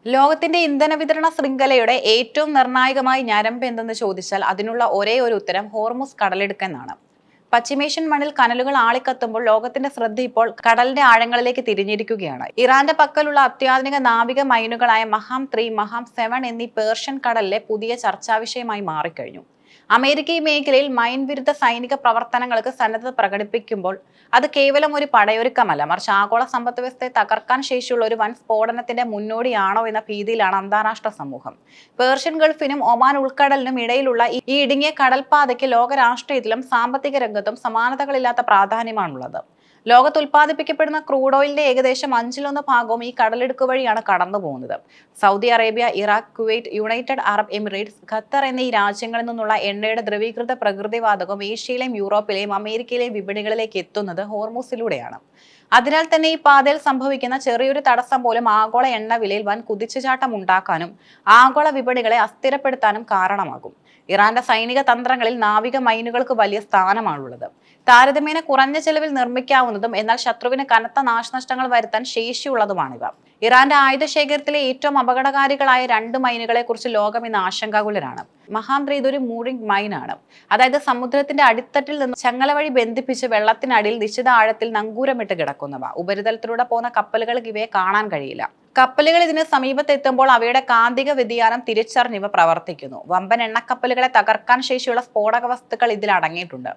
ലോകത്തിന്റെ ഇന്ധന വിതരണ ശൃംഖലയുടെ ഏറ്റവും നിർണായകമായ ഞരമ്പ് എന്തെന്ന് ചോദിച്ചാൽ അതിനുള്ള ഒരേ ഒരു ഉത്തരം ഹോർമുസ് കടലിടുക്ക് എന്നാണ്. പശ്ചിമേഷ്യൻ മണ്ണിൽ കനലുകൾ ആളിക്കത്തുമ്പോൾ ലോകത്തിന്റെ ശ്രദ്ധ ഇപ്പോൾ കടലിന്റെ ആഴങ്ങളിലേക്ക് തിരിഞ്ഞിരിക്കുകയാണ്. ഇറാന്റെ പക്കലുള്ള അത്യാധുനിക നാവിക മൈനുകളായ മഹാം-3, മഹാം-7 എന്നീ പേർഷ്യൻ കടലിലെ പുതിയ ചർച്ചാവിഷയമായി മാറിക്കഴിഞ്ഞു. അമേരിക്ക ഈ മേഖലയിൽ മൈൻ വിരുദ്ധ സൈനിക പ്രവർത്തനങ്ങൾക്ക് സന്നദ്ധത പ്രകടിപ്പിക്കുമ്പോൾ അത് കേവലം ഒരു പടയൊരുക്കമല്ല, മറിച്ച് ആഗോള സമ്പദ് വ്യവസ്ഥയെ തകർക്കാൻ ശേഷിയുള്ള ഒരു വൻ സ്ഫോടനത്തിന്റെ മുന്നോടിയാണോ എന്ന ഭീതിയിലാണ് അന്താരാഷ്ട്ര സമൂഹം. പേർഷ്യൻ ഗൾഫിനും ഒമാൻ ഉൾക്കടലിനും ഇടയിലുള്ള ഈ ഇടുങ്ങിയ കടൽപാതയ്ക്ക് ലോക രാഷ്ട്രീയത്തിലും സാമ്പത്തിക രംഗത്തും സമാനതകളില്ലാത്ത പ്രാധാന്യമാണുള്ളത്. ലോകത്ത് ഉൽപ്പാദിപ്പിക്കപ്പെടുന്ന ക്രൂഡ് ഓയിലിന്റെ ഏകദേശം 1/5 ഭാഗവും ഈ കടലിടുക്ക് വഴിയാണ് കടന്നു പോകുന്നത്. Saudi Arabia, Iraq, Kuwait, United Arab Emirates, Qatar എന്നീ രാജ്യങ്ങളിൽ നിന്നുള്ള എണ്ണയുടെ ദ്രവീകൃത പ്രകൃതിവാതകം ഏഷ്യയിലെയും യൂറോപ്പിലെയും അമേരിക്കയിലെയും വിപണികളിലേക്ക് എത്തുന്നത് ഹോർമുസിലൂടെയാണ്. അതിനാൽ തന്നെ ഈ പാതയിൽ സംഭവിക്കുന്ന ചെറിയൊരു തടസ്സം പോലും ആഗോള എണ്ണ വിലയിൽ വൻ കുതിച്ചുചാട്ടം ഉണ്ടാക്കാനും ആഗോള വിപണികളെ അസ്ഥിരപ്പെടുത്താനും കാരണമാകും. ഇറാന്റെ സൈനിക തന്ത്രങ്ങളിൽ നാവിക മൈനുകൾക്ക് വലിയ സ്ഥാനമാണുള്ളത്. താരതമ്യേന കുറഞ്ഞ ചെലവിൽ നിർമ്മിക്കാവുന്നതും എന്നാൽ ശത്രുവിന് കനത്ത നാശനഷ്ടങ്ങൾ വരുത്താൻ ശേഷിയുള്ളതുമാണിവ. ഇറാന്റെ ആയുധ ശേഖരത്തിലെ ഏറ്റവും അപകടകാരികളായ 2 മൈനുകളെ കുറിച്ച് ലോകം ഇന്ന് ആശങ്കാകുലരാണ്. മഹാം-3 ഇതൊരു മൂറിംഗ് മൈനാണ്. അതായത് സമുദ്രത്തിന്റെ അടിത്തട്ടിൽ നിന്ന് ചങ്ങല വഴി ബന്ധിപ്പിച്ച് വെള്ളത്തിനടിയിൽ നിശ്ചിത ആഴത്തിൽ നങ്കൂരമിട്ട് കിടക്കുന്നവ. ഉപരിതലത്തിലൂടെ പോകുന്ന കപ്പലുകൾക്ക് ഇവയെ കാണാൻ കഴിയില്ല. കപ്പലുകൾ ഇതിന് സമീപത്തെത്തുമ്പോൾ അവയുടെ കാന്തിക വ്യതിയാനം തിരിച്ചറിഞ്ഞിവ പ്രവർത്തിക്കുന്നു. വമ്പൻ എണ്ണക്കപ്പലുകളെ തകർക്കാൻ ശേഷിയുള്ള സ്ഫോടക വസ്തുക്കൾ ഇതിൽ അടങ്ങിയിട്ടുണ്ട്.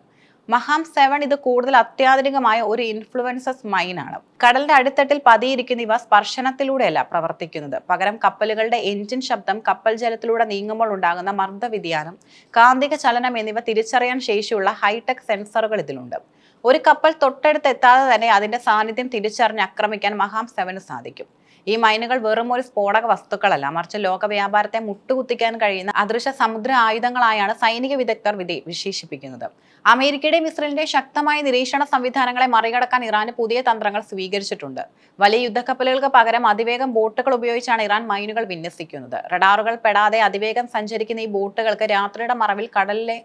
മഹാം-7 ഇത് കൂടുതൽ അത്യാധുനികമായ ഒരു ഇൻഫ്ലുവൻസസ് മൈനാണ്. കടലിന്റെ അടിത്തട്ടിൽ പതിയിരിക്കുന്ന ഇവ സ്പർശനത്തിലൂടെയല്ല പ്രവർത്തിക്കുന്നത്. പകരം കപ്പലുകളുടെ എഞ്ചിൻ ശബ്ദം, കപ്പൽ ജലത്തിലൂടെ നീങ്ങുമ്പോൾ ഉണ്ടാകുന്ന മർദ്ദ വ്യതിയാനം, കാന്തിക ചലനം എന്നിവ തിരിച്ചറിയാൻ ശേഷിയുള്ള ഹൈടെക് സെൻസറുകൾ ഇതിലുണ്ട്. ഒരു കപ്പൽ തൊട്ടടുത്ത് എത്താതെ തന്നെ അതിന്റെ സാന്നിധ്യം തിരിച്ചറിഞ്ഞ് ആക്രമിക്കാൻ മഹാം-7 സാധിക്കും. ഈ മൈനുകൾ വെറും ഒരു സ്ഫോടക വസ്തുക്കളല്ല, മറിച്ച് ലോക വ്യാപാരത്തെ മുട്ടുകുത്തിക്കാൻ കഴിയുന്ന അദൃശ്യ സമുദ്ര ആയുധങ്ങളായാണ് സൈനിക വിദഗ്ധർ വിശേഷിപ്പിക്കുന്നത്. അമേരിക്കയുടെയും ഇസ്രയേലിന്റെയും ശക്തമായ നിരീക്ഷണ സംവിധാനങ്ങളെ മറികടക്കാൻ ഇറാന് പുതിയ തന്ത്രങ്ങൾ സ്വീകരിച്ചിട്ടുണ്ട്. വലിയ യുദ്ധക്കപ്പലുകൾക്ക് പകരം അതിവേഗം ബോട്ടുകൾ ഉപയോഗിച്ചാണ് ഇറാൻ മൈനുകൾ വിന്യസിക്കുന്നത്. റഡാറുകൾ പെടാതെ അതിവേഗം സഞ്ചരിക്കുന്ന ഈ ബോട്ടുകൾക്ക് രാത്രിയുടെ മറവിൽ കടലിലെ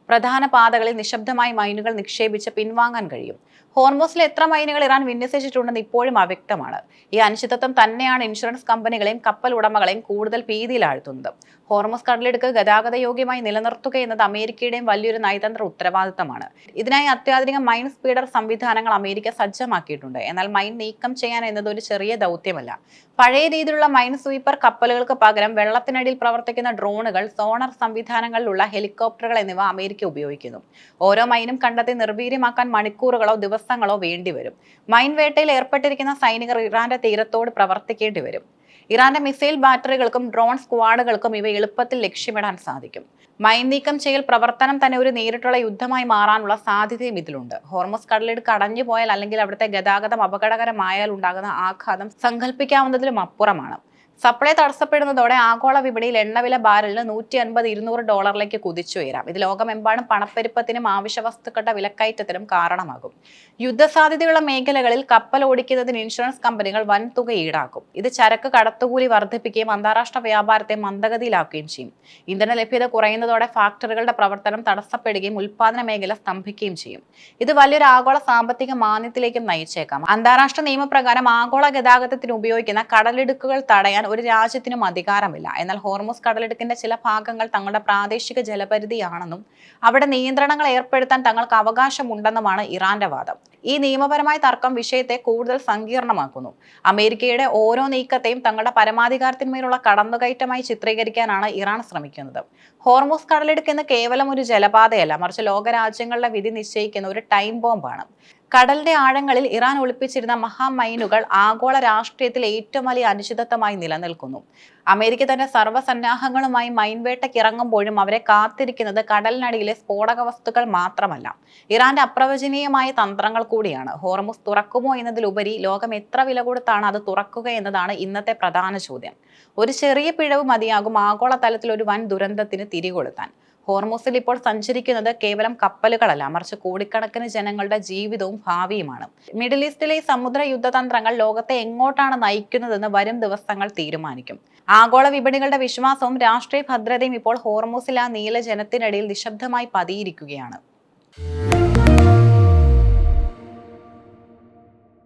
പ്രധാന പാതകളിൽ നിശബ്ദമായി മൈനുകൾ നിക്ഷേപിച്ച് പിൻവാങ്ങാൻ കഴിയും. ഹോർമുസിൽ എത്ര മൈനുകൾ ഇറാൻ വിന്യസിച്ചിട്ടുണ്ടെന്ന് ഇപ്പോഴും അവ്യക്തമാണ്. ഈ അനിശ്ചിതത്വം തന്നെയാണ് ഇൻഷുറൻസ് കമ്പനികളെയും കപ്പൽ ഉടമകളെയും കൂടുതൽ ഭീതിയിലാഴ്ത്തുന്നത്. ഹോർമുസ് കടലിടുക്ക് ഗതാഗത യോഗ്യമായി നിലനിർത്തുക എന്നത് അമേരിക്കയുടെയും വലിയൊരു നയതന്ത്ര ഉത്തരവാദിത്തമാണ്. ഇതിനായി അത്യാധുനിക മൈൻ സ്പീഡർ സംവിധാനങ്ങൾ അമേരിക്ക സജ്ജമാക്കിയിട്ടുണ്ട്. എന്നാൽ മൈൻ നീക്കം ചെയ്യാൻ എന്നത് ഒരു ചെറിയ ദൗത്യമല്ല. പഴയ രീതിയിലുള്ള മൈൻ സ്വീപ്പർ കപ്പലുകൾക്ക് പകരം വെള്ളത്തിനടിയിൽ പ്രവർത്തിക്കുന്ന ഡ്രോണുകൾ, സോണർ സംവിധാനങ്ങളിലുള്ള ഹെലികോപ്റ്ററുകൾ എന്നിവ അമേരിക്ക ഉപയോഗിക്കുന്നു. ഓരോ മൈനും കണ്ടെത്തി നിർവീര്യമാക്കാൻ മണിക്കൂറുകളോ ദിവസങ്ങളോ വേണ്ടിവരും. മൈൻ വേട്ടയിൽ ഏർപ്പെട്ടിരിക്കുന്ന സൈനികർ ഇറാന്റെ തീരത്തോട് പ്രവർത്തിക്കേണ്ടി വരും. ഇറാന്റെ മിസൈൽ ബാറ്ററികൾക്കും ഡ്രോൺ സ്ക്വാഡുകൾക്കും ഇവ എളുപ്പത്തിൽ ലക്ഷ്യമിടാൻ സാധിക്കും. മൈൻ നീക്കം ചെയ്യൽ പ്രവർത്തനം തന്നെ ഒരു നേരിട്ടുള്ള യുദ്ധമായി മാറാനുള്ള സാധ്യതയും ഇതിലുണ്ട്. ഹോർമുസ് കടലിടുക്ക് അടഞ്ഞു പോയാൽ അല്ലെങ്കിൽ അവിടുത്തെ ഗതാഗതം അപകടകരമായാൽ ഉണ്ടാകുന്ന ആഘാതം സങ്കല്പിക്കാവുന്നതിലും അപ്പുറമാണ്. സപ്ലൈ തടസ്സപ്പെടുന്നതോടെ ആഗോള വിപണിയിൽ എണ്ണവില ബാരലിന് $150-200 കുതിച്ചുയരാം. ഇത് ലോകമെമ്പാടും പണപ്പെരുപ്പത്തിനും ആവശ്യ വസ്തുക്കളുടെ വിലക്കയറ്റത്തിനും കാരണമാകും. യുദ്ധസാധ്യതയുള്ള മേഖലകളിൽ കപ്പൽ ഓടിക്കുന്നതിന് ഇൻഷുറൻസ് കമ്പനികൾ വൻതുക ഈടാക്കും. ഇത് ചരക്ക് കടത്തുകൂലി വർദ്ധിപ്പിക്കുകയും അന്താരാഷ്ട്ര വ്യാപാരത്തെ മന്ദഗതിയിലാക്കുകയും ചെയ്യും. ഇന്ധന ലഭ്യത കുറയുന്നതോടെ ഫാക്ടറികളുടെ പ്രവർത്തനം തടസ്സപ്പെടുകയും ഉൽപ്പാദന മേഖല സ്തംഭിക്കുകയും ചെയ്യും. ഇത് വലിയൊരു ആഗോള സാമ്പത്തിക മാന്ദ്യത്തിലേക്കും നയിച്ചേക്കാം. അന്താരാഷ്ട്ര നിയമപ്രകാരം ആഗോള ഗതാഗതത്തിന് ഉപയോഗിക്കുന്ന കടലിടുക്കുകൾ തടയാൻ ഒരു രാജ്യത്തിനും അധികാരമില്ല. എന്നാൽ ഹോർമുസ് കടലിടുക്കിന്റെ ചില ഭാഗങ്ങൾ തങ്ങളുടെ പ്രാദേശിക ജലപരിധിയാണെന്നും അവിടെ നിയന്ത്രണങ്ങൾ ഏർപ്പെടുത്താൻ തങ്ങൾക്ക് അവകാശമുണ്ടെന്നുമാണ് ഇറാന്റെ വാദം. ഈ നിയമപരമായ തർക്കം വിഷയത്തെ കൂടുതൽ സങ്കീർണമാക്കുന്നു. അമേരിക്കയുടെ ഓരോ നീക്കത്തെയും തങ്ങളുടെ പരമാധികാരത്തിന്മേലുള്ള കടന്നുകയറ്റമായി ചിത്രീകരിക്കാനാണ് ഇറാൻ ശ്രമിക്കുന്നത്. ഹോർമുസ് കടലിടുക്ക് എന്ന് കേവലം ഒരു ജലപാതയല്ല, മറിച്ച് ലോകരാജ്യങ്ങളുടെ വിധി നിശ്ചയിക്കുന്ന ഒരു ടൈം ബോംബാണ്. കടലിന്റെ ആഴങ്ങളിൽ ഇറാൻ ഒളിപ്പിച്ചിരുന്ന മഹാമൈനുകൾ ആഗോള രാഷ്ട്രീയത്തിൽ ഏറ്റവും വലിയ അനിശ്ചിതത്വമായി നിലനിൽക്കുന്നു. അമേരിക്ക തന്റെ സർവ്വസന്നാഹങ്ങളുമായി മൈൻവേട്ടയ്ക്ക് ഇറങ്ങുമ്പോഴും അവരെ കാത്തിരിക്കുന്നത് കടലിനടിയിലെ സ്ഫോടക വസ്തുക്കൾ മാത്രമല്ല, ഇറാന്റെ അപ്രവചനീയമായ തന്ത്രങ്ങൾ കൂടിയാണ്. ഹോർമുസ് തുറക്കുമോ എന്നതിലുപരി ലോകം എത്ര വില കൊടുത്താണ് അത് തുറക്കുക എന്നതാണ് ഇന്നത്തെ പ്രധാന ചോദ്യം. ഒരു ചെറിയ പിഴവ് മതിയാകും ആഗോള തലത്തിൽ ഒരു വൻ ദുരന്തത്തിന് തിരികൊളുത്താൻ. ഹോർമുസിൽ ഇപ്പോൾ സഞ്ചരിക്കുന്നത് കേവലം കപ്പലുകളല്ല, മറിച്ച് കോടിക്കണക്കിന് ജനങ്ങളുടെ ജീവിതവും ഭാവിയുമാണ്. മിഡിൽ ഈസ്റ്റിലെ ഈ സമുദ്ര യുദ്ധതന്ത്രങ്ങൾ ലോകത്തെ എങ്ങോട്ടാണ് നയിക്കുന്നതെന്ന് വരും ദിവസങ്ങൾ തീരുമാനിക്കും. ആഗോള വിപണികളുടെ വിശ്വാസവും രാഷ്ട്രീയ ഭദ്രതയും ഇപ്പോൾ ഹോർമുസിൽ ആ നീല ജനത്തിനിടയിൽ നിശബ്ദമായി പതിയിരിക്കുകയാണ്.